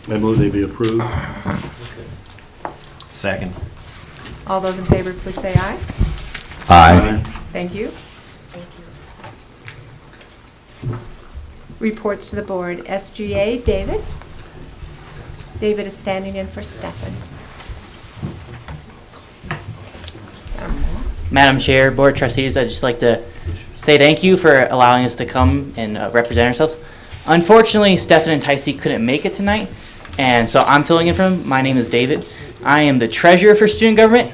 I move they be approved. Second. All those in favor, please say aye. Aye. Thank you. Reports to the board. SGA, David. David is standing in for Stefan. Madam Chair, Board of Trustees, I'd just like to say thank you for allowing us to come and represent ourselves. Unfortunately, Stefan and Ticey couldn't make it tonight, and so I'm filling in for them. My name is David. I am the treasurer for student government.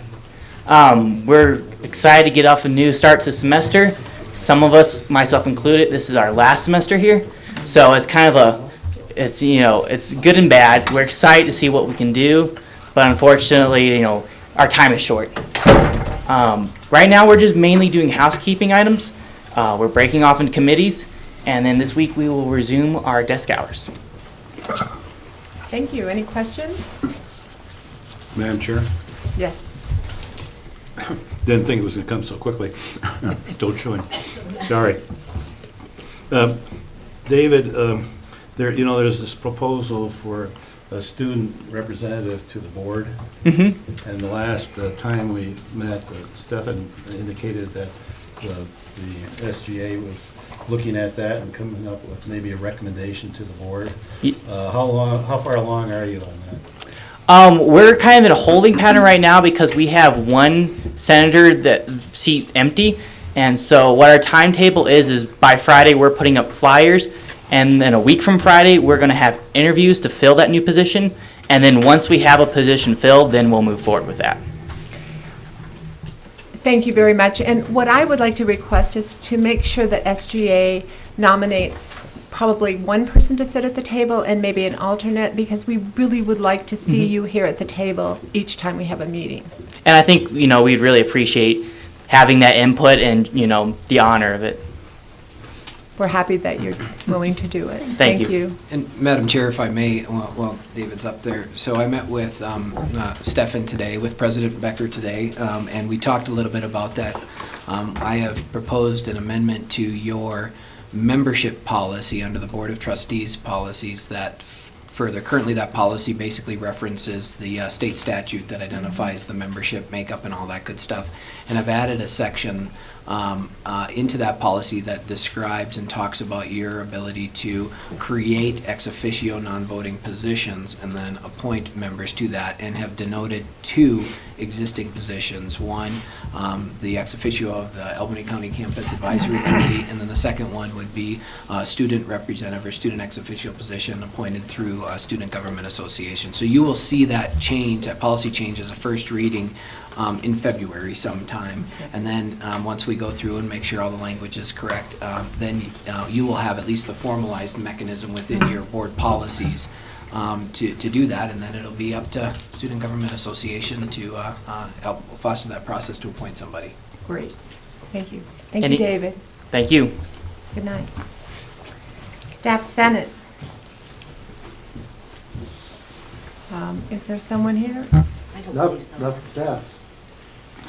We're excited to get off a new start to the semester. Some of us, myself included, this is our last semester here, so it's kind of it's good and bad. We're excited to see what we can do, but unfortunately, our time is short. Right now, we're just mainly doing housekeeping items. We're breaking off into committees, and then this week we will resume our desk hours. Thank you. Any questions? Madam Chair, Yes. didn't think it was going to come so quickly. Don't show him. Sorry. David, there's this proposal for a student representative to the board. Mm-hmm. And the last time we met, Stefan indicated that the SGA was looking at that and coming up with maybe a recommendation to the board. Yes. How far along are you on that? We're kind of in a holding pattern right now because we have one senator that seat empty, and so what our timetable is by Friday we're putting up flyers, and then a week from Friday we're going to have interviews to fill that new position, and then once we have a position filled, then we'll move forward with that. Thank you very much. And what I would like to request is to make sure that SGA nominates probably one person to sit at the table and maybe an alternate, because we really would like to see you here at the table each time we have a meeting. And I think, we'd really appreciate having that input and, the honor of it. We're happy that you're willing to do it. Thank you. And Madam Chair, if I may, well, David's up there. So I met with Stefan today, with President Becker today, and we talked a little bit about that. I have proposed an amendment to your membership policy under the Board of Trustees policies that further, currently that policy basically references the state statute that identifies the membership makeup and all that good stuff. And I've added a section into that policy that describes and talks about your ability to create ex officio non-voting positions and then appoint members to that, and have denoted two existing positions. One, the ex officio of the Albany County Campus Advisory Committee, and then the second one would be student representative or student ex officio position appointed through Student Government Association. So you will see that change, that policy change as a first reading in February sometime, and then once we go through and make sure all the language is correct, then you will have at least the formalized mechanism within your board policies to do that, and then it'll be up to Student Government Association to help foster that process to appoint somebody. Great. Thank you. Thank you, David. Thank you. Good night. Staff Senate. Is there someone here? I don't believe so. Not staff.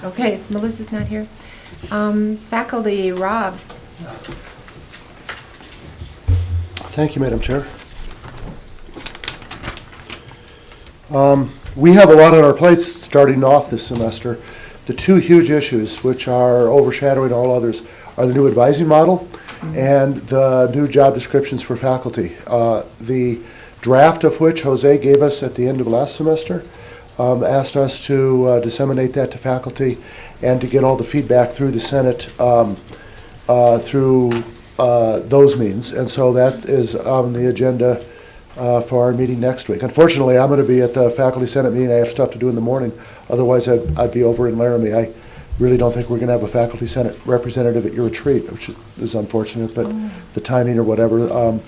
Okay, Melissa's not here. Faculty, Rob. Thank you, Madam Chair. We have a lot on our plates starting off this semester. The two huge issues, which are overshadowing all others, are the new advising model and the new job descriptions for faculty. The draft of which Jose gave us at the end of last semester, asked us to disseminate that to faculty and to get all the feedback through the Senate through those means. And so that is on the agenda for our meeting next week. Unfortunately, I'm going to be at the Faculty Senate meeting. I have stuff to do in the morning. Otherwise, I'd be over in Laramie. I really don't think we're going to have a Faculty Senate representative at your retreat, which is unfortunate, but the timing or whatever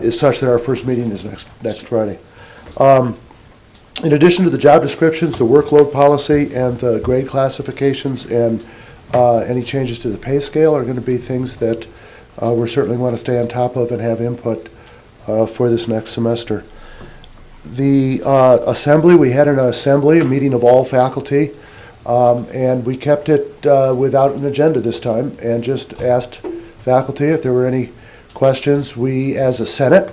is such that our first meeting is next Friday. In addition to the job descriptions, the workload policy, and the grade classifications, and any changes to the pay scale are going to be things that we certainly want to stay on top of and have input for this next semester. The assembly, we had a meeting of all faculty, and we kept it without an agenda this time and just asked faculty if there were any questions. We, as a Senate,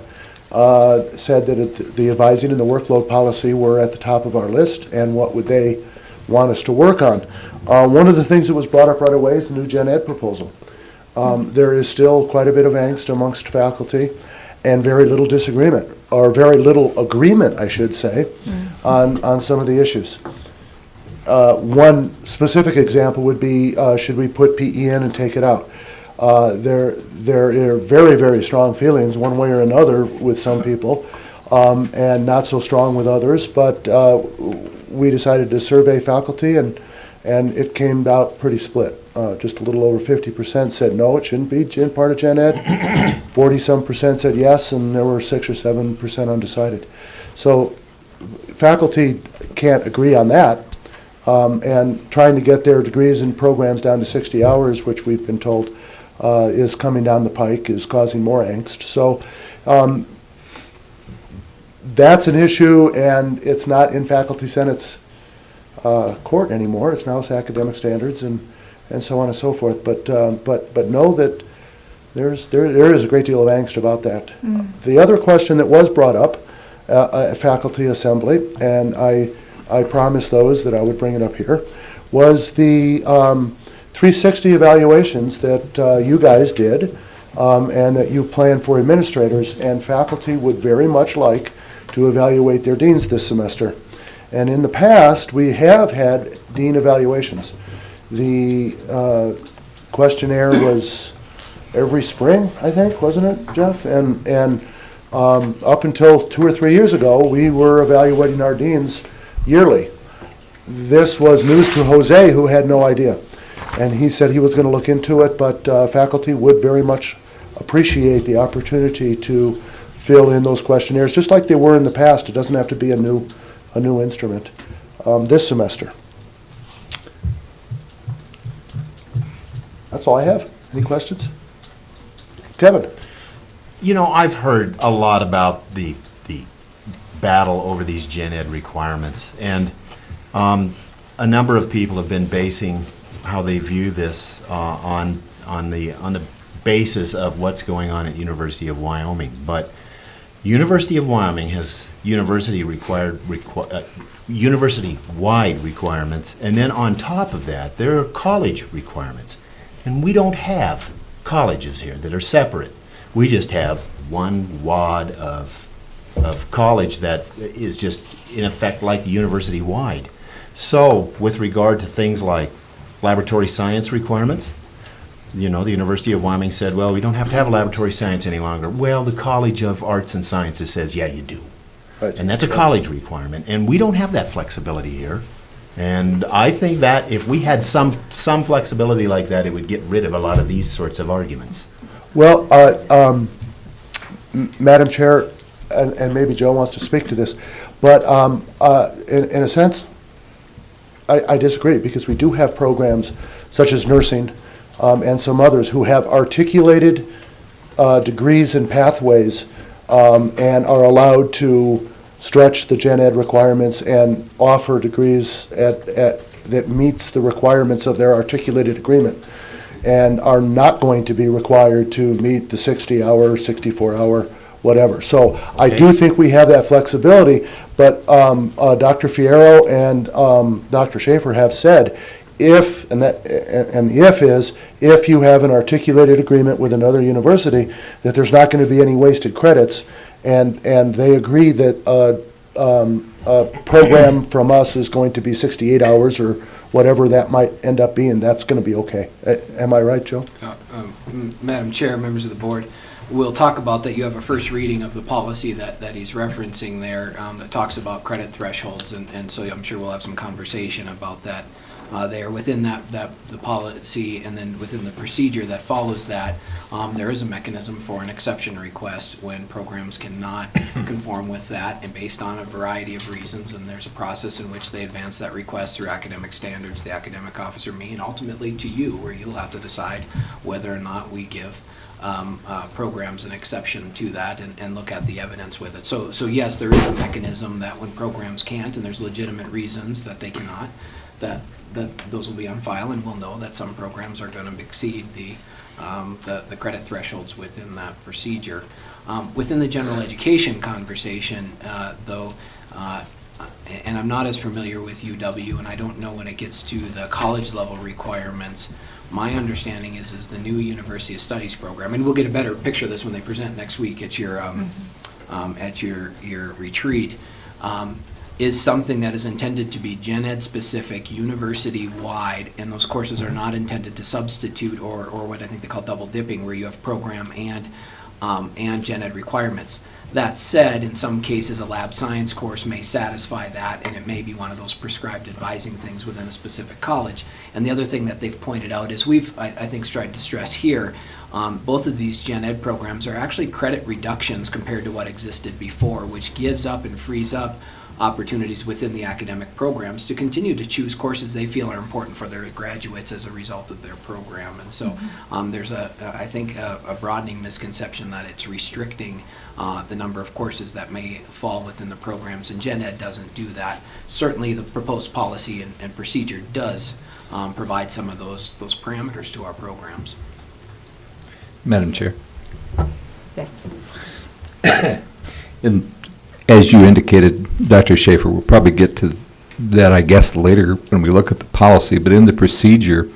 said that the advising and the workload policy were at the top of our list, and what would they want us to work on. One of the things that was brought up right away is the new Gen Ed proposal. There is still quite a bit of angst amongst faculty and very little disagreement, or very little agreement, I should say, on some of the issues. One specific example would be, should we put PE in and take it out? There are very, very strong feelings one way or another with some people, and not so strong with others, but we decided to survey faculty, and it came out pretty split. Just a little over 50% said no, it shouldn't be part of Gen Ed. 40-some% said yes, and there were 6 or 7% undecided. So faculty can't agree on that, and trying to get their degrees and programs down to 60 hours, which we've been told is coming down the pike, is causing more angst. So that's an issue, and it's not in Faculty Senate's court anymore. It's now academic standards and so on and so forth. But know that there is a great deal of angst about that. The other question that was brought up at faculty assembly, and I promised those that I would bring it up here, was the 360 evaluations that you guys did, and that you plan for administrators, and faculty would very much like to evaluate their deans this semester. And in the past, we have had dean evaluations. The questionnaire was every spring, I think, wasn't it, Jeff? And up until 2 or 3 years ago, we were evaluating our deans yearly. This was news to Jose, who had no idea. And he said he was going to look into it, but faculty would very much appreciate the opportunity to fill in those questionnaires, just like they were in the past. It doesn't have to be a new instrument this semester. That's all I have. Any questions? Kevin? You know, I've heard a lot about the battle over these Gen Ed requirements, and a number of people have been basing how they view this on the basis of what's going on at University of Wyoming. But University of Wyoming has university-wide requirements, and then on top of that, there are college requirements. And we don't have colleges here that are separate. We just have one wad of college that is just, in effect, like the university-wide. So, with regard to things like laboratory science requirements, you know, the University of Wyoming said, well, we don't have to have a laboratory science any longer. Well, the College of Arts and Sciences says, yeah, you do. Right. And that's a college requirement, and we don't have that flexibility here. And I think that if we had some flexibility like that, it would get rid of a lot of these sorts of arguments. Well, Madam Chair, and maybe Joe wants to speak to this, but in a sense, I disagree, because we do have programs such as nursing and some others who have articulated degrees and pathways and are allowed to stretch the Gen Ed requirements and offer degrees that meets the requirements of their articulated agreement, and are not going to be required to meet the 60-hour, 64-hour, whatever. So I do think we have that flexibility, but Dr. Fierro and Dr. Schaefer have said, if you have an articulated agreement with another university, that there's not going to be any wasted credits, and they agree that a program from us is going to be 68 hours or whatever that might end up being. That's going to be okay. Am I right, Joe? Madam Chair, members of the board, we'll talk about that. You have a first reading of the policy that he's referencing there that talks about credit thresholds, and so I'm sure we'll have some conversation about that there. Within the policy, and then within the procedure that follows that, there is a mechanism for an exception request when programs cannot conform with that, and based on a variety of reasons, and there's a process in which they advance that request through academic standards, the academic officer, me, and ultimately to you, where you'll have to decide whether or not we give programs an exception to that and look at the evidence with it. So yes, there is a mechanism that when programs can't, and there's legitimate reasons that they cannot, that those will be on file, and we'll know that some programs are going to exceed the credit thresholds within that procedure. Within the general education conversation, though, and I'm not as familiar with UW, and I don't know when it gets to the college level requirements. My understanding is the new University of Studies program, and we'll get a better picture of this when they present next week at your retreat, is something that is intended to be gen ed specific, university wide, and those courses are not intended to substitute or what I think they call double dipping, where you have program and gen ed requirements. That said, in some cases, a lab science course may satisfy that, and it may be one of those prescribed advising things within a specific college. And the other thing that they've pointed out is I think, tried to stress here, both of these gen ed programs are actually credit reductions compared to what existed before, which gives up and frees up opportunities within the academic programs to continue to choose courses they feel are important for their graduates as a result of their program. And so there's I think a broadening misconception that it's restricting the number of courses that may fall within the programs, and gen ed doesn't do that. Certainly the proposed policy and procedure does provide some of those parameters to our programs. Madam Chair. Yes. As you indicated, Dr. Schaefer, we'll probably get to that, I guess, later when we look at the policy, but in the procedure,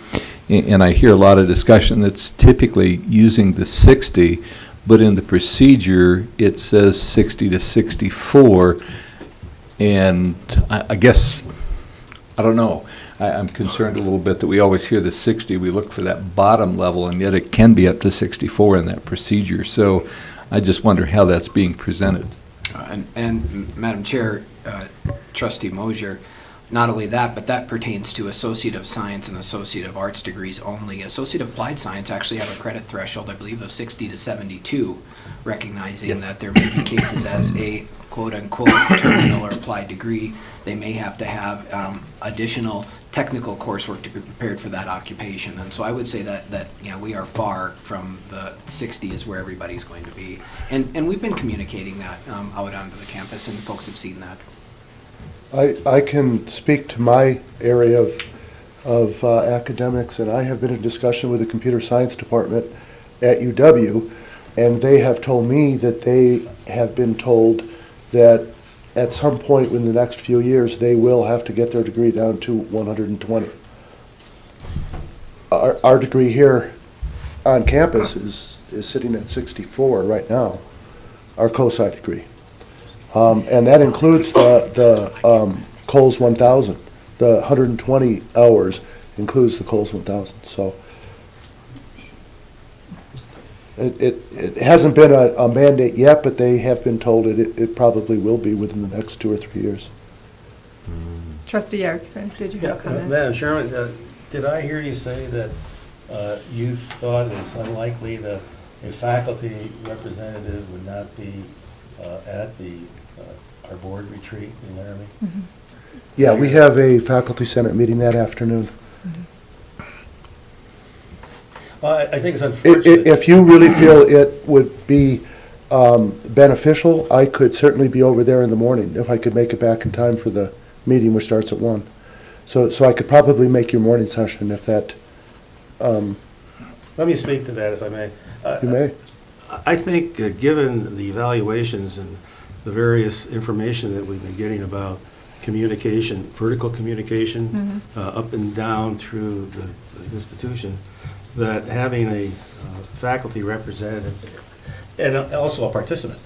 and I hear a lot of discussion that's typically using the 60, but in the procedure, it says 60 to 64, and I guess, I don't know, I'm concerned a little bit that we always hear the 60, we look for that bottom level, and yet it can be up to 64 in that procedure. So I just wonder how that's being presented. And Madam Chair, Trustee Mosier, not only that, but that pertains to Associate of Science and Associate of Arts degrees only. Associate of Applied Science actually have a credit threshold, I believe, of 60 to 72, recognizing that there may be cases as a quote-unquote terminal or applied degree, they may have to have additional technical coursework to be prepared for that occupation. And so I would say that we are far from the 60 is where everybody's going to be. And we've been communicating that out onto the campus, and folks have seen that. I can speak to my area of academics, and I have been in discussion with the computer science department at UW, and they have told me that they have been told that at some point in the next few years, they will have to get their degree down to 120. Our degree here on campus is sitting at 64 right now, our co-sci degree. And that includes the Coles 1000. The 120 hours includes the Coles 1000. So it hasn't been a mandate yet, but they have been told it probably will be within the next 2 or 3 years. Trustee Erickson, did you have a comment? Madam Chairman, did I hear you say that you thought it was unlikely that a faculty representative would not be at our board retreat in Laramie? Mm-hmm. Yeah, we have a faculty senate meeting that afternoon. Well, I think it's unfortunate. If you really feel it would be beneficial, I could certainly be over there in the morning if I could make it back in time for the meeting, which starts at 1. So I could probably make your morning session if that. Let me speak to that, if I may. You may. I think, given the evaluations and the various information that we've been getting about communication, vertical communication, up and down through the institution, that having a faculty representative and also a participant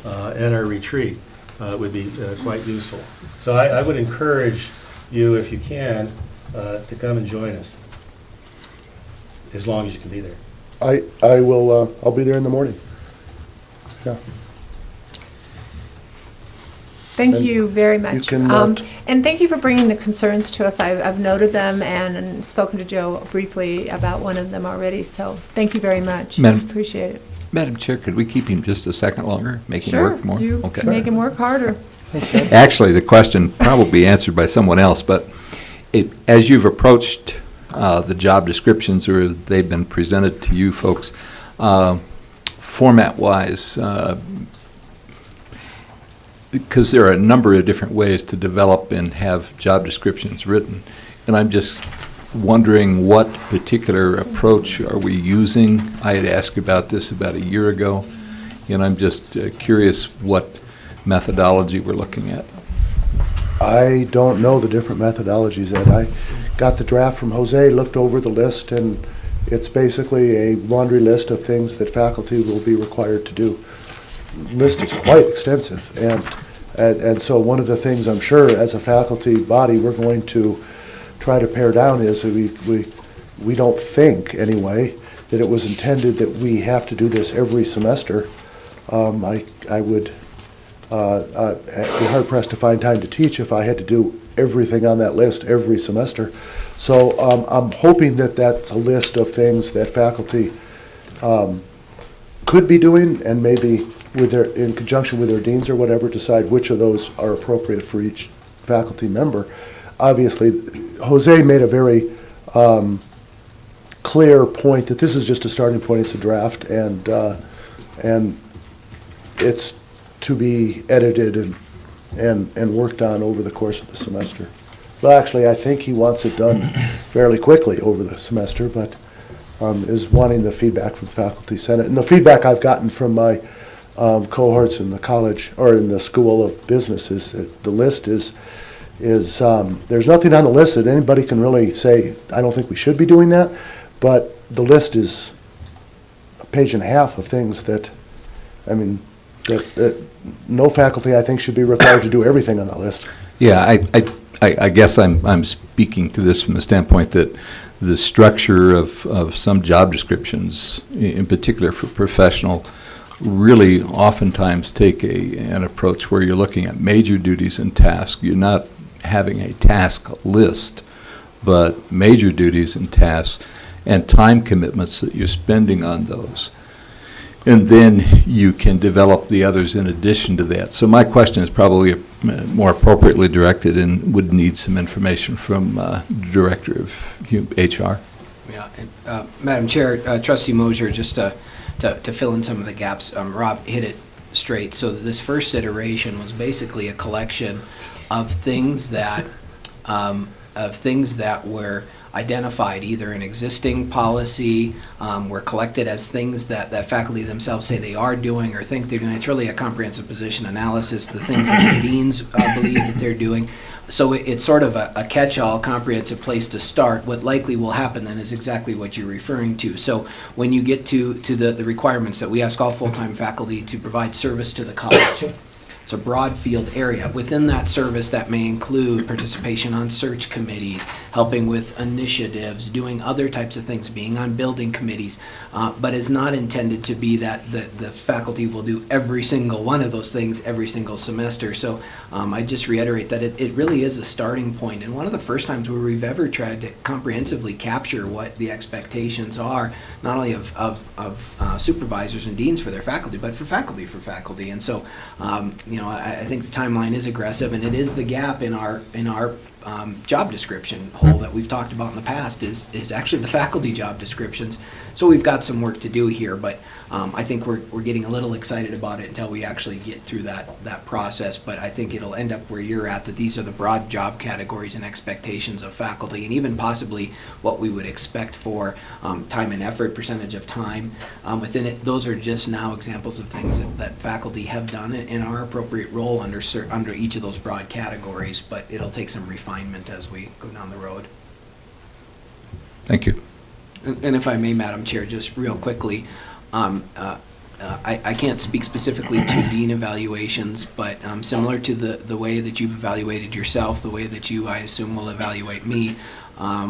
at our retreat would be quite useful. So I would encourage you, if you can, to come and join us, as long as you can be there. I will. I'll be there in the morning. Yeah. Thank And you very you much. can, And thank you for bringing the concerns to us. I've noted them and spoken to Joe briefly about one of them already, so thank you very much. Madam- Appreciate it. Madam Chair, could we keep him just a second longer, make him Sure, work more? you Okay. can make him work harder. Actually, the question probably answered by someone else, but as you've approached the job descriptions, or they've been presented to you folks, format-wise, because there are a number of different ways to develop and have job descriptions written, and I'm just wondering what particular approach are we using? I had asked about this about a year ago, and I'm just curious what methodology we're looking at. I don't know the different methodologies, Ed. I got the draft from Jose, looked over the list, and it's basically a laundry list of things that faculty will be required to do. List is quite extensive, and so one of the things I'm sure as a faculty body we're going to try to pare down is that we don't think, anyway, that it was intended that we have to do this every semester. I would be hard pressed to find time to teach if I had to do everything on that list every semester. So I'm hoping that that's a list of things that faculty could be doing, and maybe in conjunction with their deans or whatever, decide which of those are appropriate for each faculty member. Obviously, Jose made a very clear point that this is just a starting point. It's a draft, and it's to be edited and worked on over the course of the semester. Well, actually, I think he wants it done fairly quickly over the semester, but is wanting the feedback from faculty senate. And the feedback I've gotten from my cohorts in the college or in the School of Business is that the list is there's nothing on the list that anybody can really say, I don't think we should be doing that, but the list is a page and a half of things that, I mean, that no faculty, I think, should be required to do everything on that list. Yeah, I guess I'm speaking to this from the standpoint that the structure of some job descriptions, in particular for professional, really oftentimes take an approach where you're looking at major duties and tasks. You're not having a task list, but major duties and tasks and time commitments that you're spending on those. And then you can develop the others in addition to that. So my question is probably more appropriately directed and would need some information from Director of HR. Yeah, and, Madam Chair, Trustee Mosier, just to fill in some of the gaps, Rob hit it straight. So this first iteration was basically a collection of things that were identified either in existing policy, were collected as things that faculty themselves say they are doing or think they're doing. It's really a comprehensive position analysis, the things that the deans believe that they're doing. So it's sort of a catch-all, comprehensive place to start. What likely will happen then is exactly what you're referring to. So when you get to the requirements that we ask all full-time faculty to provide service to the college, it's a broad field area. Within that service, that may include participation on search committees, helping with initiatives, doing other types of things, being on building committees, but is not intended to be that the faculty will do every single one of those things every single semester. So I just reiterate that it really is a starting point, and one of the first times where we've ever tried to comprehensively capture what the expectations are, not only of supervisors and deans for their faculty, but for faculty. And so, I think the timeline is aggressive, and it is the gap in our job description hole that we've talked about in the past is actually the faculty job descriptions. So we've got some work to do here, but I think we're getting a little excited about it until we actually get through that process. But I think it'll end up where you're at, that these are the broad job categories and expectations of faculty, and even possibly what we would expect for time and effort, percentage of time within it. Those are just now examples of things that faculty have done in our appropriate role under each of those broad categories, but it'll take some refinement as we go down the road. Thank you. And if I may, Madam Chair, just real quickly, I can't speak specifically to dean evaluations, but similar to the way that you've evaluated yourself, the way that you, I assume, will evaluate me,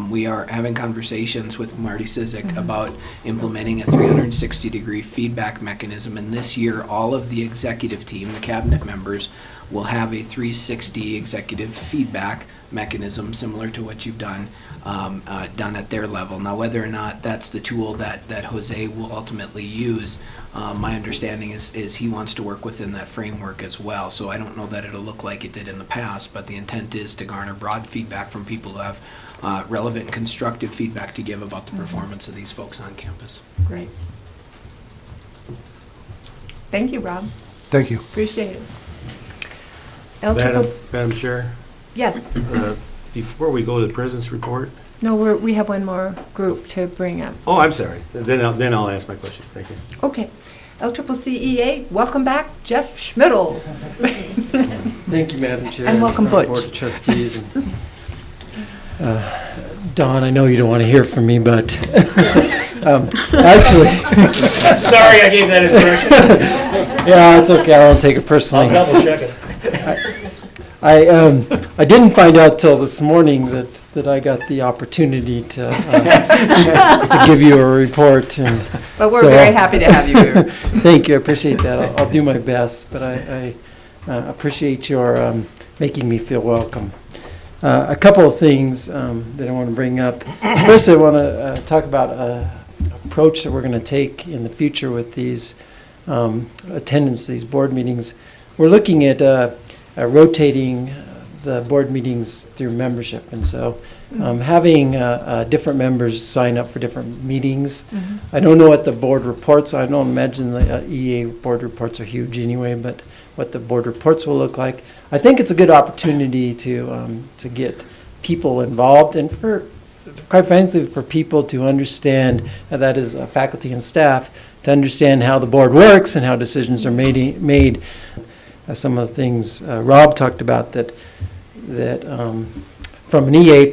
we are having conversations with Marty Cizik about implementing a 360-degree feedback mechanism. And this year, all of the executive team, the cabinet members, will have a 360 executive feedback mechanism similar to what you've done at their level. Now, whether or not that's the tool that Jose will ultimately use, my understanding is he wants to work within that framework as well. So I don't know that it'll look like it did in the past, but the intent is to garner broad feedback from people who have relevant and constructive feedback to give about the performance of these folks on campus. Great. Thank you, Rob. Thank you. Appreciate it. Madam Chair, Yes. before we go to the presence report. No, we have one more group to bring up. Oh, I'm sorry. Then I'll ask my question. Thank you. Okay. LCCEA, welcome back, Jeff Schmidl. Thank you, Madam Chair. And welcome, Board Butch. of Trustees. Don, I know you don't want to hear from me, but actually, Sorry I gave that impression. yeah, it's okay. I won't take it personally. double check it. I didn't find out till this morning that I got the opportunity to give you a report, and But we're So- very happy to have you here. thank you. I appreciate that. I'll do my best, but I appreciate your making me feel welcome. A couple of things that I want to bring up. First, I want to talk about an approach that we're going to take in the future with these attendance, these board meetings. We're looking at rotating the board meetings through membership, and so having different members sign up for different meetings. I don't know what the board reports. I don't imagine the EA board reports are huge anyway, but what the board reports will look like. I think it's a good opportunity to get people involved, and for, quite frankly, for people to understand, that is faculty and staff, to understand how the board works and how decisions are made. Some of the things Rob talked about that from an EA